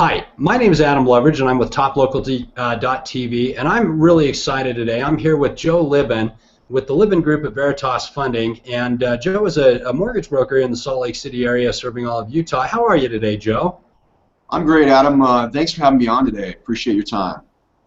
Hi, my name is Adam Loveridge, and I'm with TopLocal.tv, and I'm really excited today. I'm here with Joe Libin with the Libin Group at Veritas Funding, and Joe is a mortgage broker in the Salt Lake City area serving all of Utah. How are you today, Joe? I'm great, Adam. Thanks for having me on today. Appreciate your time.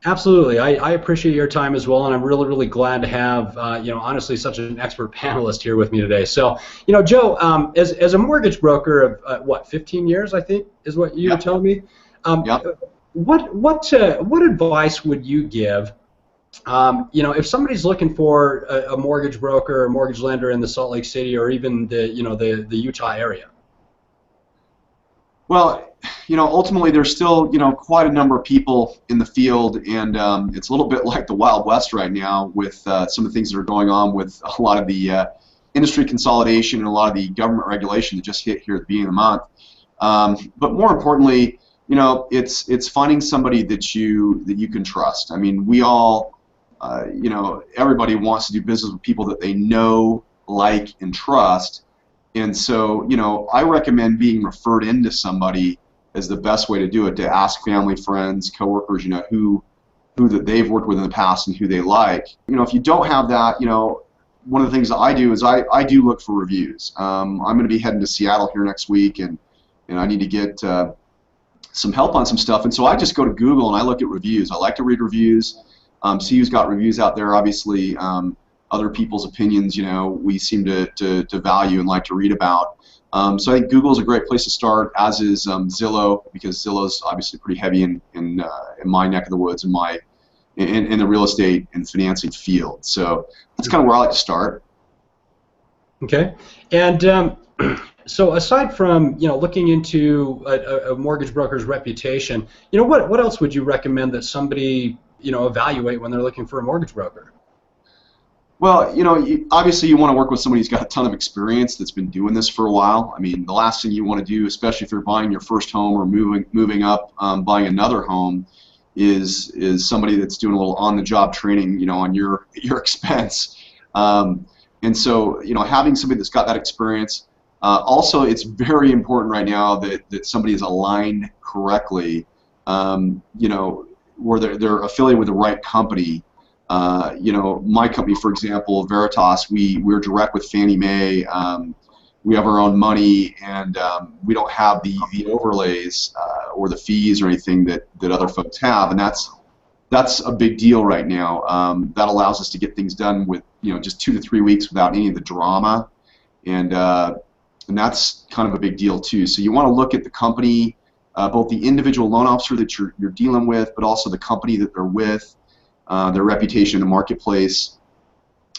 Absolutely. I appreciate your time as well, and I'm really glad to have, honestly, such an expert panelist here with me today. So, Joe, as a mortgage broker of, what, 15 years, I think, is what you were telling me? Yep. What advice would you give, if somebody's looking for a mortgage broker or mortgage lender in the Salt Lake City or even the Utah area? Well, ultimately there's still, quite a number of people in the field, and it's a little bit like the Wild West right now with some of the things that are going on with a lot of the industry consolidation and a lot of the government regulation that just hit here at the beginning of the month. But more importantly, it's finding somebody that you can trust. I mean, we all, everybody wants to do business with people that they know, like, and trust. And so, I recommend being referred into somebody as the best way to do it, to ask family, friends, coworkers, who that they've worked with in the past and who they like. If you don't have that, one of the things that I do is I do look for reviews. I'm going to be heading to Seattle here next week, and I need to get some help on some stuff. And so I just go to Google and I look at reviews. I like to read reviews, see who's got reviews out there. Obviously, other people's opinions, we seem to value and like to read about. So I think Google is a great place to start, as is Zillow, because Zillow is obviously pretty heavy in my neck of the woods, in the real estate and financing field. So that's kind of where I like to start. Okay, and so aside from looking into a mortgage broker's reputation, what else would you recommend that somebody evaluate when they're looking for a mortgage broker? Well, obviously you want to work with somebody who's got a ton of experience, that's been doing this for a while. I mean, the last thing you want to do, especially if you're buying your first home or moving up, buying another home, is somebody that's doing a little on-the-job training, on your expense. And so, having somebody that's got that experience. Also, it's very important right now that somebody is aligned correctly, where they're affiliated with the right company. My company, for example, Veritas, we're direct with Fannie Mae. We have our own money, and we don't have the overlays or the fees or anything that other folks have, and that's a big deal right now. That allows us to get things done with just 2 to 3 weeks without any of the drama, and that's kind of a big deal too. So you want to look at the company, both the individual loan officer that you're dealing with, but also the company that they're with. Their reputation in the marketplace,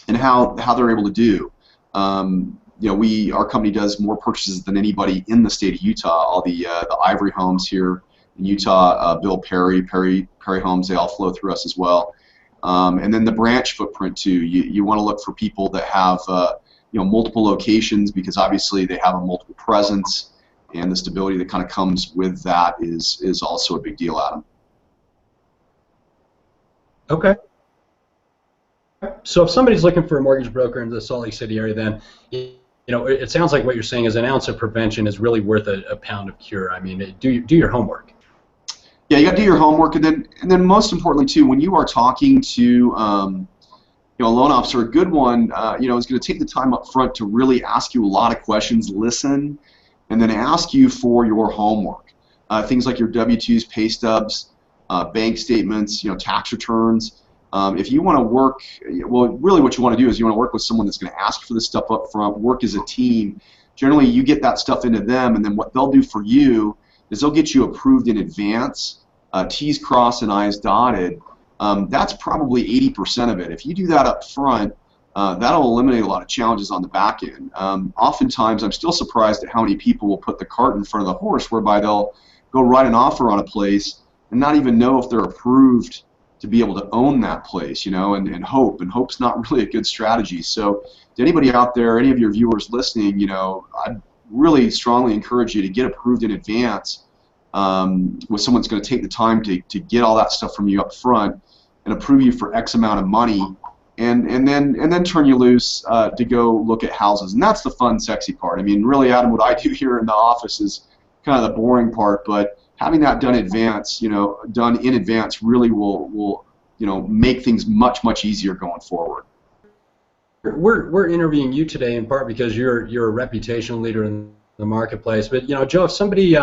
and how they're able to do. Our company does more purchases than anybody in the state of Utah. All the Ivory homes here in Utah, Bill Perry homes, they all flow through us as well. And then the branch footprint too. You want to look for people that have multiple locations, because obviously they have a multiple presence, and the stability that kind of comes with that is also a big deal, Adam. Okay. So if somebody's looking for a mortgage broker in the Salt Lake City area, then it sounds like what you're saying is an ounce of prevention is really worth a pound of cure. I mean, do your homework. Yeah, you got to do your homework, and then most importantly too, when you are talking to a loan officer, a good one, is going to take the time up front to really ask you a lot of questions, listen, and then ask you for your homework. Things like your W-2s, pay stubs, bank statements, tax returns. If you want to work, well, really what you want to do is you want to work with someone that's going to ask for this stuff up front, work as a team. Generally, you get that stuff into them, and then what they'll do for you is they'll get you approved in advance, T's crossed and I's dotted. That's probably 80% of it. If you do that up front, that'll eliminate a lot of challenges on the back end. Oftentimes, I'm still surprised at how many people will put the cart in front of the horse, whereby they'll go write an offer on a place and not even know if they're approved to be able to own that place, and hope's not really a good strategy. So to anybody out there, any of your viewers listening, I'd really strongly encourage you to get approved in advance with someone that's going to take the time to get all that stuff from you up front and approve you for X amount of money, and then turn you loose to go look at houses. And that's the fun, sexy part. I mean, really, Adam, what I do here in the office is kind of the boring part, but having that done in advance really will make things much easier going forward. We're interviewing you today in part because you're a reputational leader in the marketplace. But Joe, if somebody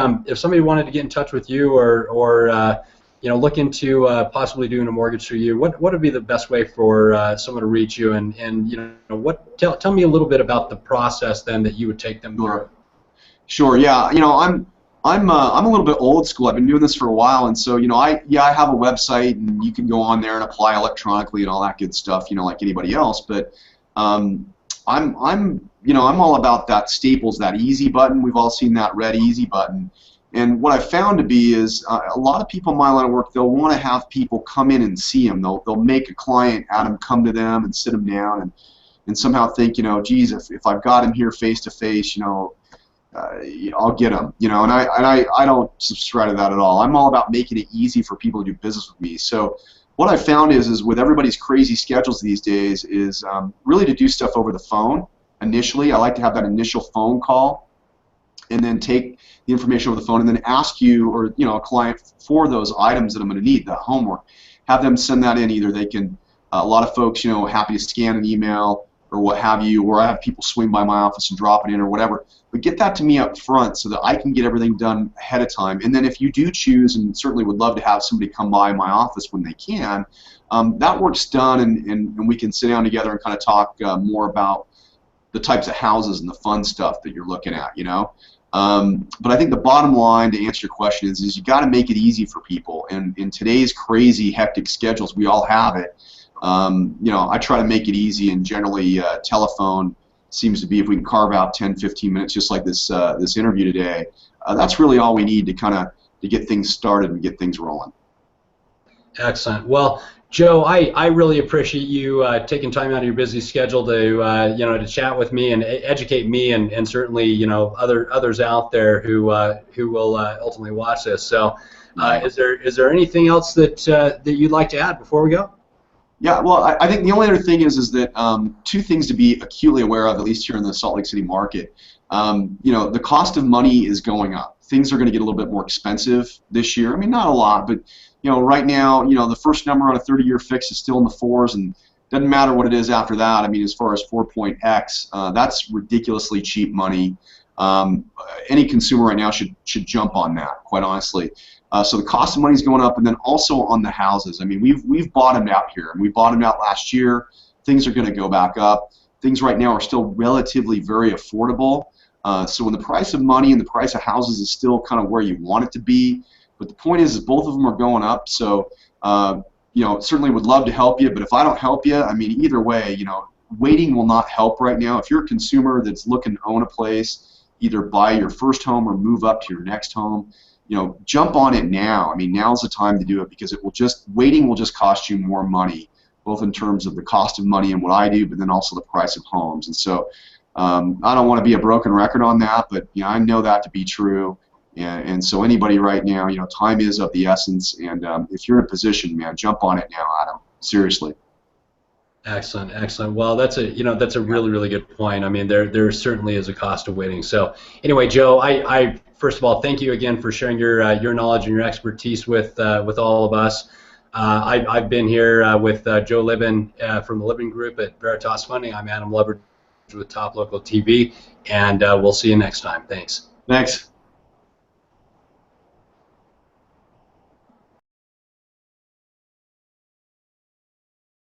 wanted to get in touch with you or look into possibly doing a mortgage through you, what would be the best way for someone to reach you? And tell me a little bit about the process then that you would take them through. Sure. Yeah. I'm a little bit old school. I've been doing this for a while, and so I have a website, and you can go on there and apply electronically and all that good stuff, like anybody else. But I'm all about that staples, that easy button. We've all seen that red easy button. And what I've found to be is a lot of people in my line of work, they'll want to have people come in and see them. They'll make a client, have them come to them and sit them down and somehow think, geez, if I've got him here face to face, I'll get them, and I don't subscribe to that at all. I'm all about making it easy for people to do business with me. So what I found is with everybody's crazy schedules these days is really to do stuff over the phone initially. I like to have that initial phone call and then take the information over the phone and then ask you or a client for those items that I'm going to need, the homework. Have them send that in. Either they can, a lot of folks, happy to scan an email or what have you, or I have people swing by my office and drop it in or whatever. But get that to me up front so that I can get everything done ahead of time. And then if you do choose, and certainly would love to have somebody come by my office when they can, that work's done, and we can sit down together and kind of talk more about the types of houses and the fun stuff that you're looking at, But I think the bottom line to answer your question is you got to make it easy for people. And in today's crazy, hectic schedules, we all have it. I try to make it easy, and generally telephone seems to be, if we can carve out 10-15 minutes just like this this interview today, that's really all we need to get things started and get things rolling. Excellent. Well, Joe, I really appreciate you taking time out of your busy schedule to to chat with me and educate me and certainly others out there who will ultimately watch this. So, is there anything else that you'd like to add before we go? Yeah, well, I think the only other thing is that two things to be acutely aware of, at least here in the Salt Lake City market. The cost of money is going up. Things are going to get a little bit more expensive this year. I mean, not a lot, but right now, the first number on a 30-year fix is still in the 4s, and doesn't matter what it is after that. I mean, as far as 4.x, that's ridiculously cheap money. Any consumer right now should jump on that, quite honestly. So the cost of money is going up, and then also on the houses. I mean, we've bottomed out here, and we bottomed out last year. Things are going to go back up. Things right now are still relatively very affordable. So when the price of money and the price of houses is still kind of where you want it to be, but the point is both of them are going up. So certainly would love to help you, but if I don't help you, I mean, either way, waiting will not help right now. If you're a consumer that's looking to own a place, either buy your first home or move up to your next home, jump on it now. I mean, now's the time to do it, because waiting will just cost you more money, both in terms of the cost of money and what I do, but then also the price of homes. And so I don't want to be a broken record on that, but I know that to be true. And so anybody right now, time is of the essence. And if you're in a position, man, jump on it now, Adam. Seriously. Excellent, excellent. Well, that's a really good point. I mean, there certainly is a cost of waiting. So anyway, Joe, I first of all thank you again for sharing your knowledge and your expertise with all of us. I've been here with Joe Libin from the Libin Group at Veritas Funding. I'm Adam Loveridge with Top Local TV, and we'll see you next time. Thanks. Thanks.